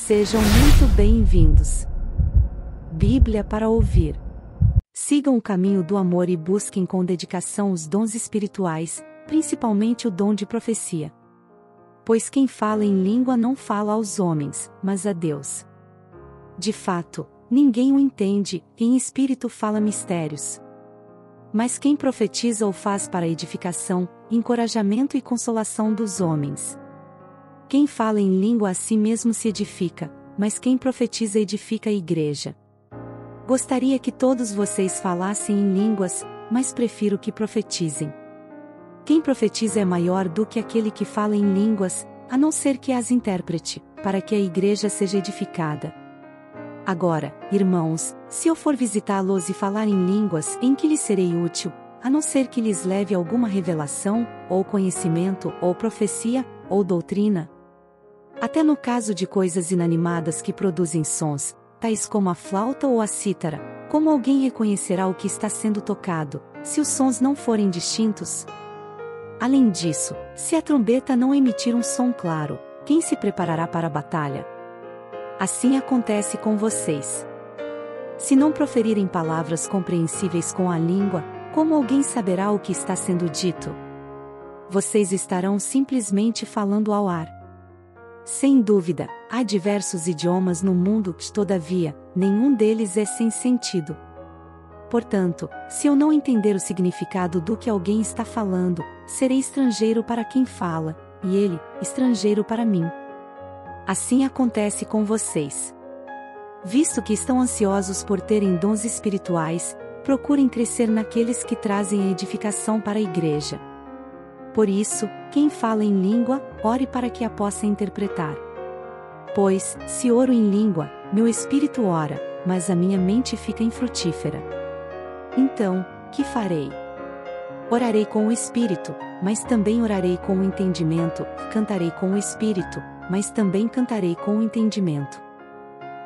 Sejam muito bem-vindos. Bíblia para ouvir. Sigam o caminho do amor e busquem com dedicação os dons espirituais, principalmente o dom de profecia. Pois quem fala em língua não fala aos homens, mas a Deus. De fato, ninguém o entende, em espírito fala mistérios. Mas quem profetiza o faz para edificação, encorajamento e consolação dos homens. Quem fala em língua a si mesmo se edifica, mas quem profetiza edifica a igreja. Gostaria que todos vocês falassem em línguas, mas prefiro que profetizem. Quem profetiza é maior do que aquele que fala em línguas, a não ser que as interprete, para que a igreja seja edificada. Agora, irmãos, se eu for visitá-los e falar em línguas, em que lhes serei útil, a não ser que lhes leve alguma revelação, ou conhecimento, ou profecia, ou doutrina? Até no caso de coisas inanimadas que produzem sons, tais como a flauta ou a cítara, como alguém reconhecerá o que está sendo tocado, se os sons não forem distintos? Além disso, se a trombeta não emitir um som claro, quem se preparará para a batalha? Assim acontece com vocês. Se não proferirem palavras compreensíveis com a língua, como alguém saberá o que está sendo dito? Vocês estarão simplesmente falando ao ar. Sem dúvida, há diversos idiomas no mundo, todavia, nenhum deles é sem sentido. Portanto, se eu não entender o significado do que alguém está falando, serei estrangeiro para quem fala, e ele, estrangeiro para mim. Assim acontece com vocês. Visto que estão ansiosos por terem dons espirituais, procurem crescer naqueles que trazem a edificação para a igreja. Por isso, quem fala em língua, ore para que a possa interpretar. Pois, se oro em língua, meu espírito ora, mas a minha mente fica infrutífera. Então, que farei? Orarei com o espírito, mas também orarei com o entendimento, cantarei com o espírito, mas também cantarei com o entendimento.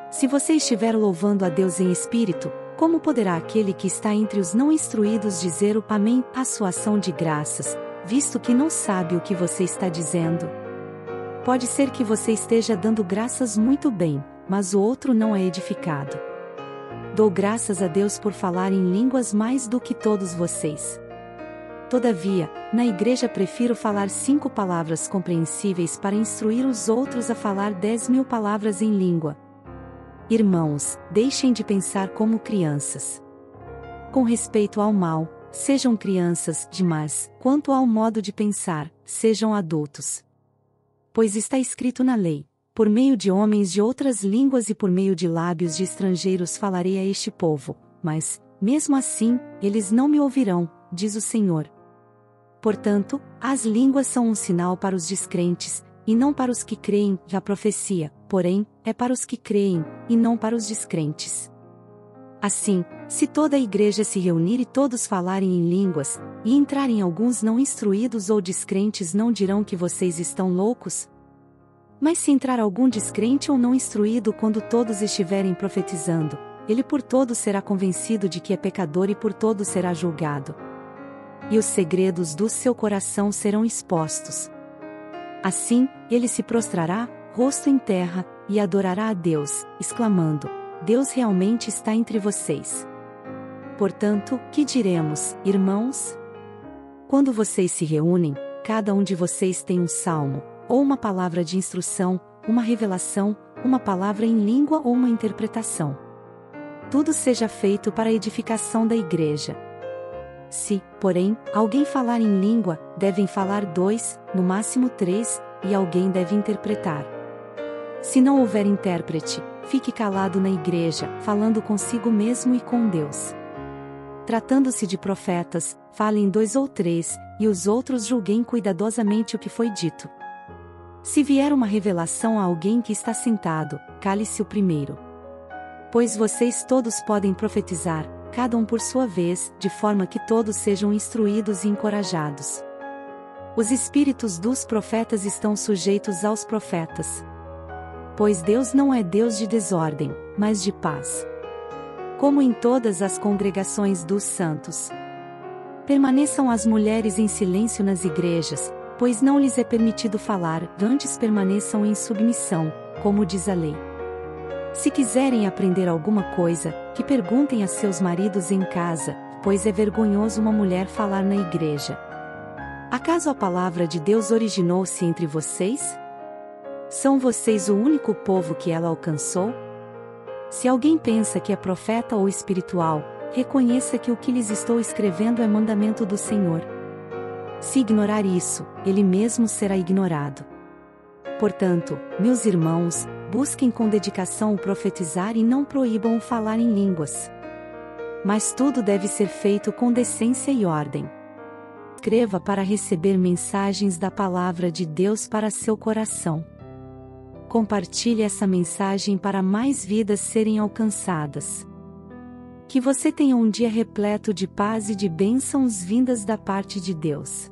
Se você estiver louvando a Deus em espírito, como poderá aquele que está entre os não instruídos dizer o Amém à sua ação de graças, visto que não sabe o que você está dizendo? Pode ser que você esteja dando graças muito bem, mas o outro não é edificado. Dou graças a Deus por falar em línguas mais do que todos vocês. Todavia, na igreja prefiro falar 5 palavras compreensíveis para instruir os outros a falar 10.000 palavras em língua. Irmãos, deixem de pensar como crianças. Com respeito ao mal, sejam crianças, mas, quanto ao modo de pensar, sejam adultos. Pois está escrito na lei: por meio de homens de outras línguas e por meio de lábios de estrangeiros falarei a este povo, mas, mesmo assim, eles não me ouvirão, diz o Senhor. Portanto, as línguas são um sinal para os descrentes, e não para os que creem. A profecia, porém, é para os que creem, e não para os descrentes. Assim, se toda a igreja se reunir e todos falarem em línguas, e entrarem alguns não instruídos ou descrentes, não dirão que vocês estão loucos? Mas se entrar algum descrente ou não instruído quando todos estiverem profetizando, ele por todos será convencido de que é pecador e por todos será julgado. E os segredos do seu coração serão expostos. Assim, ele se prostrará, rosto em terra, e adorará a Deus, exclamando: Deus realmente está entre vocês. Portanto, que diremos, irmãos? Quando vocês se reúnem, cada um de vocês tem um salmo, ou uma palavra de instrução, uma revelação, uma palavra em língua ou uma interpretação. Tudo seja feito para a edificação da igreja. Se, porém, alguém falar em língua, devem falar 2, no máximo 3, e alguém deve interpretar. Se não houver intérprete, fique calado na igreja, falando consigo mesmo e com Deus. Tratando-se de profetas, falem 2 ou 3, e os outros julguem cuidadosamente o que foi dito. Se vier uma revelação a alguém que está sentado, cale-se o primeiro. Pois vocês todos podem profetizar, cada um por sua vez, de forma que todos sejam instruídos e encorajados. Os espíritos dos profetas estão sujeitos aos profetas. Pois Deus não é Deus de desordem, mas de paz. Como em todas as congregações dos santos. Permaneçam as mulheres em silêncio nas igrejas, pois não lhes é permitido falar, antes permaneçam em submissão, como diz a lei. Se quiserem aprender alguma coisa, que perguntem a seus maridos em casa, pois é vergonhoso uma mulher falar na igreja. Acaso a palavra de Deus originou-se entre vocês? São vocês o único povo que ela alcançou? Se alguém pensa que é profeta ou espiritual, reconheça que o que lhes estou escrevendo é mandamento do Senhor. Se ignorar isso, ele mesmo será ignorado. Portanto, meus irmãos, busquem com dedicação o profetizar e não proíbam o falar em línguas. Mas tudo deve ser feito com decência e ordem. Escreva para receber mensagens da palavra de Deus para seu coração. Compartilhe essa mensagem para mais vidas serem alcançadas. Que você tenha um dia repleto de paz e de bênçãos vindas da parte de Deus.